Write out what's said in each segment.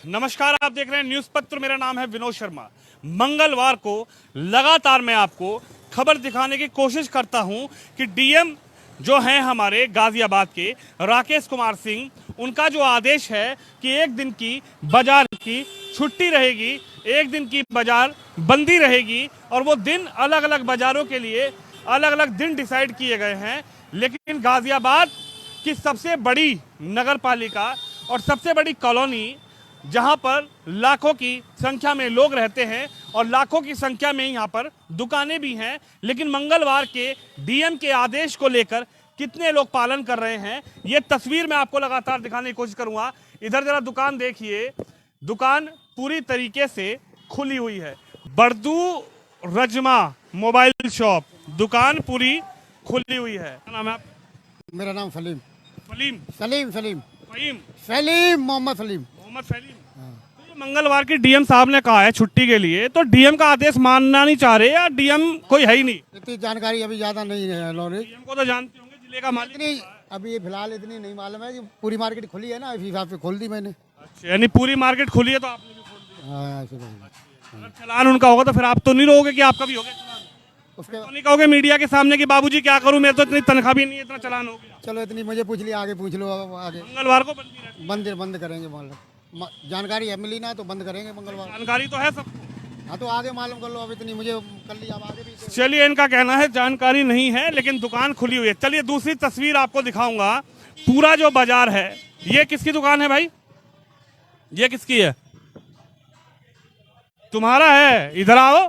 नमस्कार, आप देख रहे हैं न्यूज पत्र। मेरा नाम है विनोद शर्मा। मंगलवार को लगातार मैं आपको खबर दिखाने की कोशिश करता हूं कि डीएम जो हैं हमारे गाजियाबाद के राकेश कुमार सिंह, उनका जो आदेश है कि एक दिन की बाजार की छुट्टी रहेगी, एक दिन की बाजार बंदी रहेगी और वो दिन अलग अलग बाजारों के लिए अलग अलग दिन डिसाइड किए गए हैं। लेकिन गाजियाबाद की सबसे बड़ी नगर पालिका और सबसे बड़ी कॉलोनी, जहां पर लाखों की संख्या में लोग रहते हैं और लाखों की संख्या में यहाँ पर दुकानें भी हैं, लेकिन मंगलवार के डीएम के आदेश को लेकर कितने लोग पालन कर रहे हैं, ये तस्वीर मैं आपको लगातार दिखाने की कोशिश करूंगा। इधर जरा दुकान देखिए, दुकान पूरी तरीके से खुली हुई है। बर्दू रजमा मोबाइल शॉप, दुकान पूरी खुली हुई है। क्या नाम है आप? मेरा नाम सलीम फलीम सलीम सलीम फहीम सलीम मोहम्मद सलीम। मोहम्मद फलीम। तो ये मंगलवार की डीएम साहब ने कहा है छुट्टी के लिए, तो डीएम का आदेश मानना नहीं चाह रहे या डीएम कोई है ही नहीं? इतनी जानकारी अभी ज्यादा नहीं है नॉलेज। डीएम को तो जानते होंगे, जिले का मालिक। इतनी अभी फिलहाल इतनी नहीं मालूम है कि पूरी मार्केट खुली है ना, इस हिसाब से खोल दी मैंने। अच्छा, यानी पूरी मार्केट खुली है तो आपने भी खोल दिया। हाँ, ऐसे नहीं। अगर चलान उनका होगा तो फिर आप तो नहीं रहोगे कि आपका भी हो गया चलान? उसके तो नहीं कहोगे मीडिया के सामने कि बाबूजी क्या करूं, मैं तो इतनी तनख्वाह भी नहीं है, इतना चलान हो गया। चलो इतनी मुझे पूछ लिया, आगे पूछ लो। अब आगे मंगलवार को बंदी रहती बंद करेंगे मालूम। जानकारी है मिली ना तो बंद करेंगे मंगलवार। है। जानकारी तो है सबको। हाँ तो आगे मालूम कर लो, अब इतनी मुझे कर लिया, अब आगे भी। चलिए, इनका कहना है जानकारी नहीं है लेकिन दुकान खुली हुई है। चलिए दूसरी तस्वीर आपको दिखाऊंगा। पूरा जो बाजार है, ये किसकी दुकान है भाई? ये किसकी है? तुम्हारा है? इधर आओ,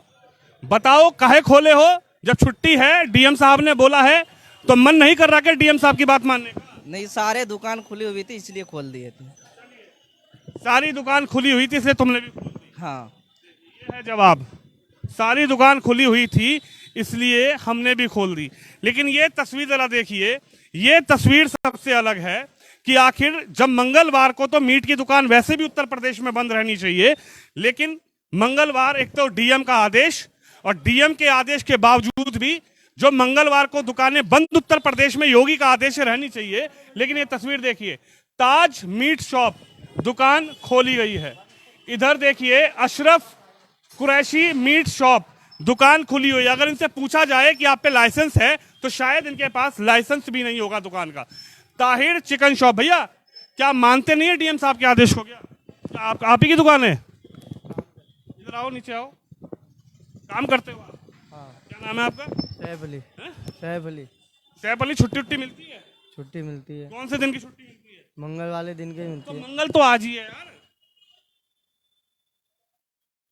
बताओ काहे खोले हो? जब छुट्टी है, डीएम साहब ने बोला है, तो मन नहीं कर रहा कि डीएम साहब की बात मानने का? नहीं, सारे दुकान खुली हुई थी इसलिए खोल दिए थे। सारी दुकान खुली हुई थी इसलिए तुमने भी खोल दी। हाँ, ये है जवाब। सारी दुकान खुली हुई थी इसलिए हमने भी खोल दी। लेकिन ये तस्वीर जरा देखिए, ये तस्वीर सबसे अलग है कि आखिर जब मंगलवार को तो मीट की दुकान वैसे भी उत्तर प्रदेश में बंद रहनी चाहिए, लेकिन मंगलवार एक तो डीएम का आदेश, और डीएम के आदेश के बावजूद भी जो मंगलवार को दुकानें बंद उत्तर प्रदेश में योगी का आदेश रहनी चाहिए। लेकिन ये तस्वीर देखिए, ताज मीट शॉप दुकान खोली गई है। इधर देखिए, अशरफ कुरैशी मीट शॉप दुकान खुली हुई है। अगर इनसे पूछा जाए कि आप पे लाइसेंस है तो शायद इनके पास लाइसेंस भी नहीं होगा दुकान का। ताहिर चिकन शॉप, भैया क्या मानते नहीं है डीएम साहब के आदेश को? क्या आप ही की दुकान है? इधर आओ, नीचे आओ, काम करते हो आप? हाँ। क्या नाम है आपका? सैफ अली। हैं? सैफ अली। सैफ अली, छुट्टी उट्टी मिलती है? छुट्टी मिलती है, कौन से दिन की छुट्टी मिलती है? मंगल वाले दिन की तो मिलती है। मंगल तो आज ही है यार।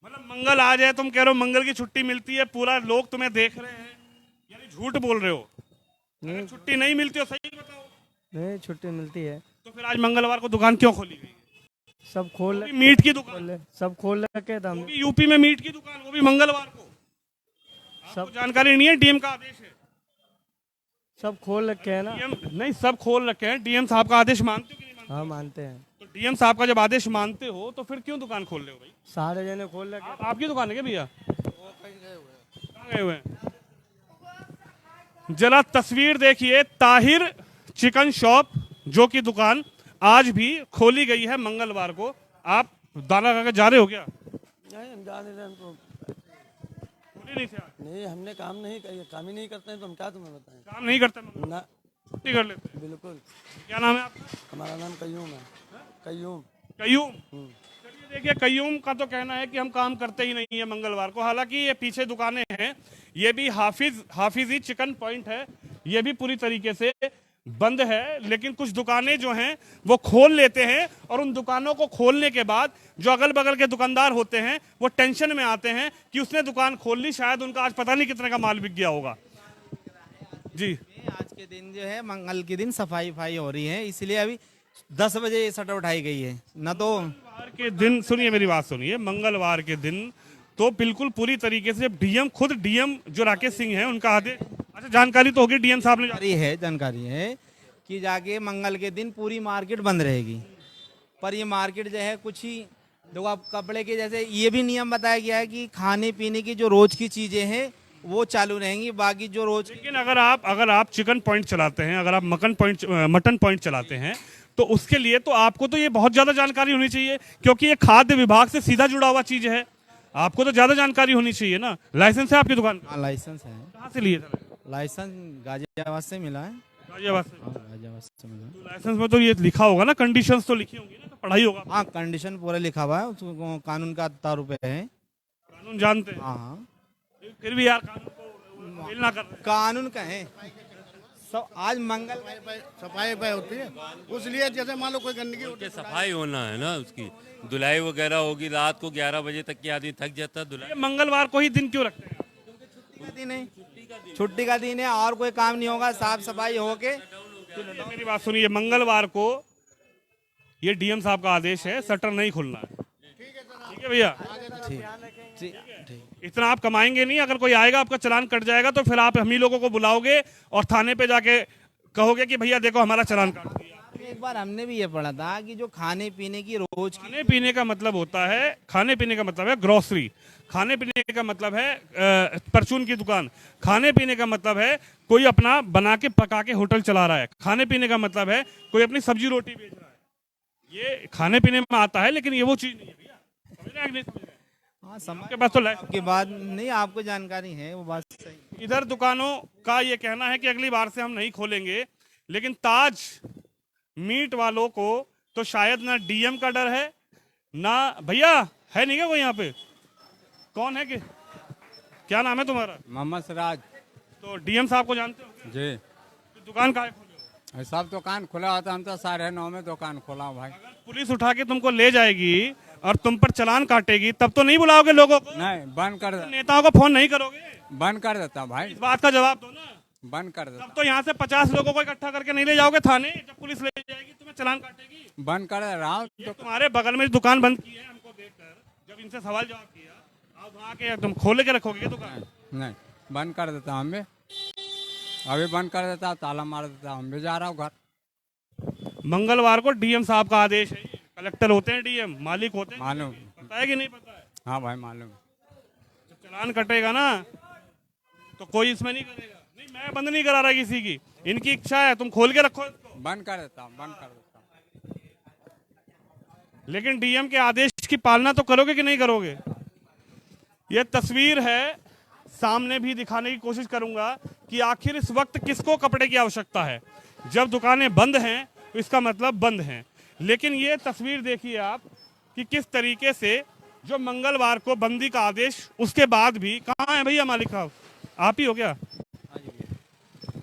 मतलब मंगल आज है, तुम कह रहे हो मंगल की छुट्टी मिलती है, पूरा लोग तुम्हें देख रहे हैं, यानी झूठ बोल रहे हो। अगर छुट्टी नहीं मिलती हो सही बताओ। नहीं, छुट्टी मिलती है। तो फिर आज मंगलवार को दुकान क्यों खोली गई? सब खोल वो भी मीट की दुकान, सब खोल रखे थे वो हमने। भी यूपी में मीट की दुकान, वो भी मंगलवार को। आपको जानकारी नहीं है? डीएम का आदेश है। सब खोल रखे हैं ना। डीएम नहीं, सब खोल रखे हैं। डीएम साहब का आदेश मानते हो कि नहीं मानते? हाँ, मानते हैं। तो डीएम साहब का जब आदेश मानते हो तो फिर क्यों दुकान खोल रहे हो भाई? सारे जने खोल रखे। आपकी दुकान है क्या भैया? कहाँ गए हुए हैं? जरा तस्वीर देखिए, ताहिर चिकन शॉप जो की दुकान आज भी खोली गई है मंगलवार को। आप दाना खाकर जा रहे हो क्या? नहीं, हम जा नहीं रहे, हमको खोले नहीं थे आज? नहीं, हमने काम नहीं किया, काम ही नहीं करते हैं तो हम क्या तुम्हें बताएं। काम नहीं करते मंगलवार? ना, छुट्टी कर लेते हैं। बिल्कुल। क्या नाम है आपका? हमारा नाम कयूम है। कयूम। कयूम। चलिए देखिए, कयूम का तो कहना है कि हम काम करते ही नहीं है मंगलवार को। हालांकि ये पीछे दुकानें हैं, ये भी हाफिजी चिकन पॉइंट है, ये भी पूरी तरीके से बंद है। लेकिन कुछ दुकानें जो हैं वो खोल लेते हैं, और उन दुकानों को खोलने के बाद जो अगल बगल के दुकानदार होते हैं वो टेंशन में आते हैं कि उसने दुकान खोल ली, शायद उनका आज पता नहीं कितने का माल बिक गया होगा। जी, आज के दिन जो है मंगल के दिन सफाई हो रही है, इसलिए अभी 10 बजे शटर उठाई गई है। न तो मंगलवार के दिन, सुनिए मेरी बात सुनिए, मंगलवार के दिन तो बिल्कुल पूरी तरीके से डीएम, खुद डीएम जो राकेश सिंह हैं उनका आदेश। अच्छा, जानकारी तो होगी डीएम साहब ने जानकारी है कि जाके मंगल के दिन पूरी मार्केट बंद रहेगी। पर ये मार्केट जो है कुछ ही देखो, आप कपड़े के जैसे ये भी नियम बताया गया है कि खाने पीने की जो रोज की चीजें हैं वो चालू रहेंगी, बाकी जो रोज। लेकिन अगर आप चिकन पॉइंट चलाते हैं, अगर आप मटन पॉइंट चलाते हैं तो उसके लिए तो आपको तो ये बहुत ज्यादा जानकारी होनी चाहिए, क्योंकि ये खाद्य विभाग से सीधा जुड़ा हुआ चीज है। आपको तो ज्यादा जानकारी होनी चाहिए ना। लाइसेंस है आपकी दुकान का? हाँ लाइसेंस है। कहाँ से लिए थे? लाइसेंस गाजियाबाद से मिला है। गाजियाबाद से। हाँ गाजियाबाद से मिला है। तो लाइसेंस में तो ये लिखा होगा ना, कंडीशंस तो लिखी होंगी ना, तो पढ़ाई होगा। हाँ कंडीशन पूरा लिखा हुआ है, उसको कानून का 70 रुपए है। कानून जानते हैं। हाँ हाँ फिर भी यार कानून को फेल ना कर रहे हैं। कानून का है सब। आज मंगल सफाई पे होती है, उसलिए जैसे मान लो कोई गंदगी होती के सफाई होना है ना, उसकी धुलाई वगैरह होगी। रात को 11 बजे तक के आदमी थक जाता है धुलाई। ये मंगलवार को ही दिन क्यों रखते हैं? छुट्टी का दिन है, छुट्टी का दिन है और कोई काम नहीं होगा, साफ सफाई होके। मेरी बात सुनिए, मंगलवार को ये डीएम साहब का आदेश है, शटर नहीं खुलना है। ठीक है भैया, ठीक। इतना आप कमाएंगे नहीं। अगर कोई आएगा आपका चालान कट जाएगा तो फिर आप हम ही लोगों को बुलाओगे और थाने पे जाके कहोगे कि भैया देखो हमारा चालान काट दिया। एक बार हमने भी ये पढ़ा था कि जो खाने पीने की रोज की खाने पीने का मतलब होता है, खाने पीने का मतलब है ग्रोसरी, खाने पीने का मतलब है परचून की दुकान, खाने पीने का मतलब है कोई अपना बना के पका के होटल चला रहा है, खाने पीने का मतलब है कोई अपनी सब्जी रोटी बेच रहा है। ये खाने पीने में आता है, लेकिन ये वो चीज नहीं है भैया। समझ रहे हैं कि नहीं समझ रहे? हाँ समझ आपके पास तो की बात नहीं, आपको जानकारी है वो बात सही। इधर दुकानों का ये कहना है कि अगली बार से हम नहीं खोलेंगे, लेकिन ताज मीट वालों को तो शायद ना डीएम का डर है ना। भैया है नहीं क्या कोई यहाँ पे? कौन है? क्या नाम है तुम्हारा? मोहम्मद सिराज तो डीएम साहब को जानते हो? जी। तो दुकान कहाँ खोले हो? सब दुकान खुला होता, हम तो 9:30 में दुकान खोला हूँ भाई। अगर पुलिस उठा के तुमको ले जाएगी और तुम पर चालान काटेगी तब तो नहीं बुलाओगे लोगों को? नहीं बंद कर नेताओं को फोन नहीं करोगे? बंद कर देता भाई, इस बात का जवाब दो ना। बंद कर देता, तब तो यहाँ से 50 लोगों को इकट्ठा करके नहीं ले जाओगे थाने? जब पुलिस ले जाएगी तुम्हें चालान काटेगी। बंद कर रहा हूँ। ये तुम्हारे बगल में दुकान बंद की है हमको देखकर, जब इनसे सवाल जवाब किया, आप वहाँ के तुम खोले के रखोगे क्या दुकान? नहीं बंद कर देता हूँ, हम भी अभी बंद कर देता, ताला मार देता, हम भी जा रहा हूँ घर। मंगलवार को डीएम साहब का आदेश है। कलेक्टर होते हैं डीएम, मालिक होते हैं। मालूम। पता है कि नहीं पता है? हाँ भाई मालूम। जब चालान कटेगा ना तो कोई इसमें नहीं करेगा। नहीं, मैं बंद नहीं करा रहा किसी की, इनकी इच्छा है, तुम खोल के रखो इसको। बंद कर देता हूँ, बंद कर देता हूँ। लेकिन डीएम के आदेश की पालना तो करोगे कि नहीं करोगे? यह तस्वीर है, सामने भी दिखाने की कोशिश करूंगा कि आखिर इस वक्त किसको कपड़े की आवश्यकता है। जब दुकानें बंद हैं तो इसका मतलब बंद हैं, लेकिन ये तस्वीर देखिए आप कि किस तरीके से जो मंगलवार को बंदी का आदेश, उसके बाद भी कहाँ है भैया मालिक साहब? आप ही हो क्या?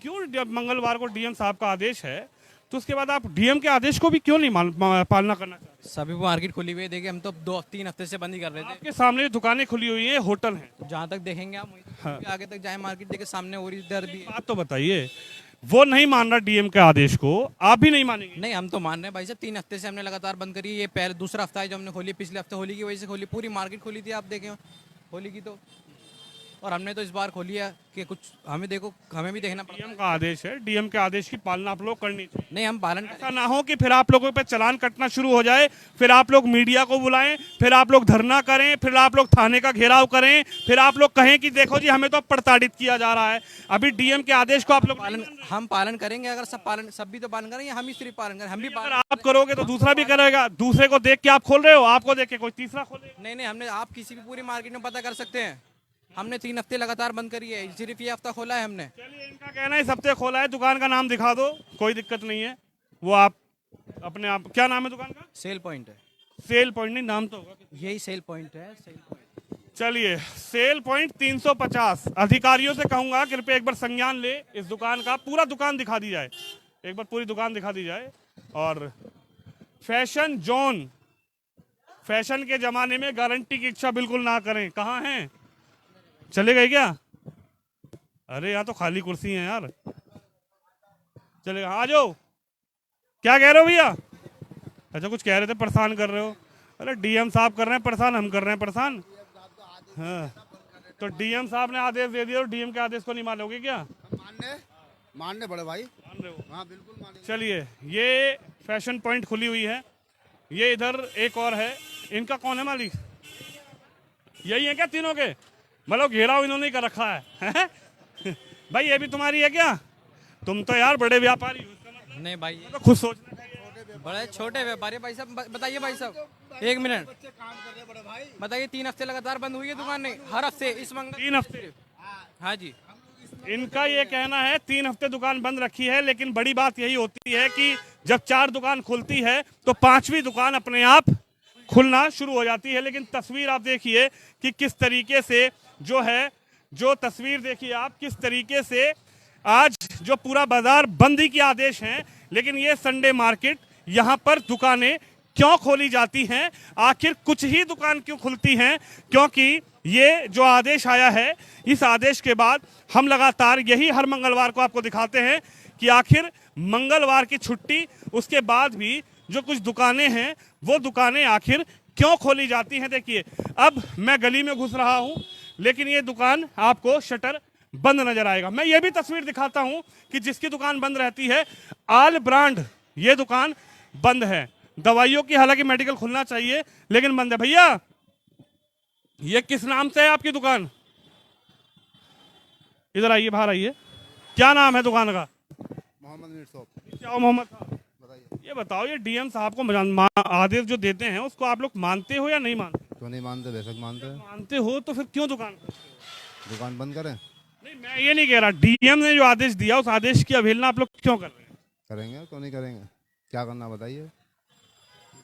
क्यों जब मंगलवार को डीएम साहब का आदेश है तो उसके बाद आप डीएम के आदेश को भी क्यों नहीं पालना करना चाहते? सभी मार्केट खुली हुई है, देखिए हम तो 2-3 हफ्ते से बंद ही कर रहे थे। आपके सामने जो दुकानें खुली हुई हैं, होटल हैं, जहाँ तक देखेंगे आप वहीं तक, हाँ। आगे तक जाए मार्केट देखे सामने और इधर भी है। बात तो बताइए। वो नहीं मान रहा डीएम के आदेश को, आप भी नहीं मानेंगे? नहीं हम तो मान रहे हैं भाई साहब, 3 हफ्ते से हमने लगातार बंद करी है। ये पहले दूसरा हफ्ता है जो हमने खोली, पिछले हफ्ते होली की वजह से खोली, पूरी मार्केट खोली थी आप देखें होली की तो। और हमने तो इस बार खोली है कि कुछ हमें देखो, हमें भी देखना पड़ता डीएम का आदेश है, डीएम के आदेश की पालना आप लोग करनी चाहिए। नहीं हम पालन ऐसा ना हो कि फिर आप लोगों पे चालान कटना शुरू हो जाए, फिर आप लोग मीडिया को बुलाएं, फिर आप लोग धरना करें, फिर आप लोग थाने का घेराव करें, फिर आप लोग कहें कि देखो जी हमें तो प्रताड़ित किया जा रहा है। अभी डीएम के आदेश को आप लोग पालन हम पालन करेंगे। अगर सब भी तो पालन करेंगे, हम ही सिर्फ पालन करें, हम भी अगर पालन। आप करोगे तो दूसरा भी करेगा। दूसरे को देख के आप खोल रहे हो, आपको देख के कोई तीसरा खोलेगा। नहीं नहीं हमने, आप किसी भी पूरी मार्केट में पता कर सकते हैं। हमने 3 हफ्ते लगातार बंद करी है, सिर्फ ये हफ्ता खोला है हमने। चलिए, इनका कहना है इस हफ्ते खोला है। दुकान का नाम दिखा दो, कोई दिक्कत नहीं है। वो आप अपने आप, क्या नाम है दुकान का? सेल पॉइंट है, सेल पॉइंट नहीं, नाम तो होगा। यही सेल पॉइंट है, सेल पॉइंट। चलिए, सेल पॉइंट 350। अधिकारियों से कहूंगा कृपया एक बार संज्ञान ले इस दुकान का, पूरा दुकान दिखा दी जाए, एक बार पूरी दुकान दिखा दी जाए। और फैशन जोन, फैशन के जमाने में गारंटी की इच्छा बिल्कुल ना करें। कहाँ हैं? चले गए क्या? अरे यहाँ तो खाली कुर्सी है यार। चले गए, आ जाओ। क्या कह रहे हो भैया? अच्छा कुछ कह रहे थे, परेशान कर रहे हो। अरे डीएम साहब कर रहे हैं परेशान, हम कर रहे हैं परेशान। हाँ, तो डीएम साहब ने आदेश दे दिया, और डीएम के आदेश को नहीं मानोगे क्या? मानने बड़े भाई, मान रहे हो? हाँ बिल्कुल मानेंगे। चलिए, ये फैशन पॉइंट खुली हुई है, ये इधर एक और है। इनका कौन है मालिक? यही है क्या तीनों के? मतलब घेराव इन्होंने कर रखा है भाई ये भी तुम्हारी है क्या? तुम तो यार बड़े व्यापारी हो, इसका मतलब नहीं भाई तो खुद सोचना चाहिए। बड़े छोटे व्यापारी भाई साहब बताइए भाई साहब, एक मिनट बताइए, 3 हफ्ते लगातार बंद हुई है दुकानें, हर हफ्ते इस मंगल 3 हफ्ते हाँ जी। इनका ये कहना है 3 हफ्ते दुकान बंद रखी है, लेकिन बड़ी बात यही होती है कि जब 4 दुकान खुलती है तो 5वीं दुकान अपने आप खुलना शुरू हो जाती है। लेकिन तस्वीर आप देखिए कि किस तरीके से जो है, जो तस्वीर देखिए आप किस तरीके से आज जो पूरा बाजार बंदी के आदेश हैं, लेकिन ये संडे मार्केट, यहाँ पर दुकानें क्यों खोली जाती हैं, आखिर कुछ ही दुकान क्यों खुलती हैं? क्योंकि ये जो आदेश आया है, इस आदेश के बाद हम लगातार यही हर मंगलवार को आपको दिखाते हैं कि आखिर मंगलवार की छुट्टी, उसके बाद भी जो कुछ दुकानें हैं वो दुकानें आखिर क्यों खोली जाती हैं। देखिए अब मैं गली में घुस रहा हूं, लेकिन ये दुकान आपको शटर बंद नजर आएगा। मैं ये भी तस्वीर दिखाता हूं कि जिसकी दुकान बंद रहती है, आल ब्रांड, ये दुकान बंद है। दवाइयों की, हालांकि मेडिकल खुलना चाहिए लेकिन बंद है। भैया ये किस नाम से है आपकी दुकान? इधर आइए, बाहर आइए, क्या नाम है दुकान का? Mohammed meat shop. क्या मोहम्मद साहब, ये बताओ, ये डीएम साहब को आदेश जो देते हैं उसको आप लोग मानते हो या नहीं मानते? क्यों नहीं मानते, बेशक मानते हैं। मानते हो तो फिर क्यों दुकान बंद करें? नहीं, मैं ये नहीं कह रहा, डीएम ने जो आदेश दिया उस आदेश की अवहेलना आप लोग क्यों कर रहे हैं? करेंगे, क्यों नहीं करेंगे, क्या करना बताइए।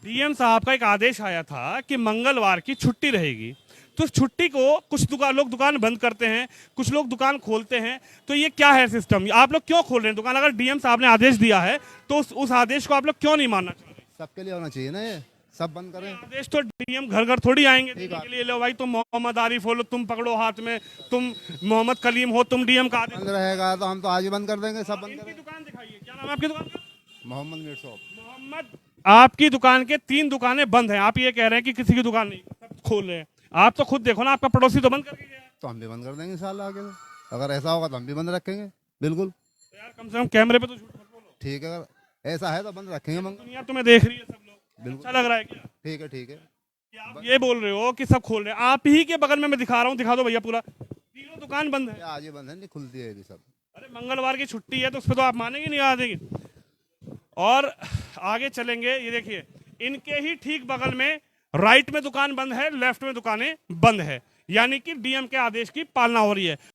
डीएम साहब का एक आदेश आया था कि मंगलवार की छुट्टी रहेगी, तो उस छुट्टी को कुछ लोग दुकान बंद करते हैं, कुछ लोग दुकान खोलते हैं, तो ये क्या है सिस्टम? आप लोग क्यों खोल रहे हैं दुकान? अगर डीएम साहब ने आदेश दिया है तो उस आदेश को आप लोग क्यों नहीं मानना चाह रहे? सबके लिए होना चाहिए ना, ये सब बंद करें। आदेश तो डीएम घर घर थोड़ी आएंगे देने के लिए, लो भाई तुम मोहम्मद आरिफ हो, लो तुम पकड़ो हाथ में, तुम मोहम्मद कलीम हो, तुम डीएम का आदेश। बंद रहेगा तो हम तो आज ही बंद कर देंगे, सब बंद इनकी करें। दुकान दिखाइए, क्या नाम है आपकी दुकान का? Mohammed meat shop. मोहम्मद, आपकी दुकान के 3 दुकानें बंद हैं, आप ये कह रहे हैं कि किसी की दुकान नहीं, सब खोल रहे हैं। आप तो खुद देखो ना, आपका पड़ोसी तो बंद करके गया है। तो हम भी बंद कर देंगे इंशाल्लाह आगे से। अगर ऐसा होगा तो हम भी बंद रखेंगे, बिल्कुल। तो यार कम से कम कैमरे पे तो झूठ मत बोलो। ठीक है, अगर ऐसा है तो बंद रखेंगे मंगल। दुनिया तुम्हें देख रही है, सब लोग, बिल्कुल। अच्छा लग रहा है क्या? ठीक है, ठीक है। कि आप ये बोल रहे हो कि सब खोल रहे हैं? आप ही के बगल में मैं दिखा रहा हूँ, दिखा दो भैया, पूरा 3 दुकान बंद है। आज ही बंद है, नहीं खुलती है अभी सब। अरे मंगलवार की छुट्टी है तो उस पर तो आप मानेंगे नहीं, आ देंगे। और आगे चलेंगे, ये देखिए इनके ही ठीक बगल में राइट में दुकान बंद है, लेफ्ट में दुकानें बंद है, यानी कि डीएम के आदेश की पालना हो रही है।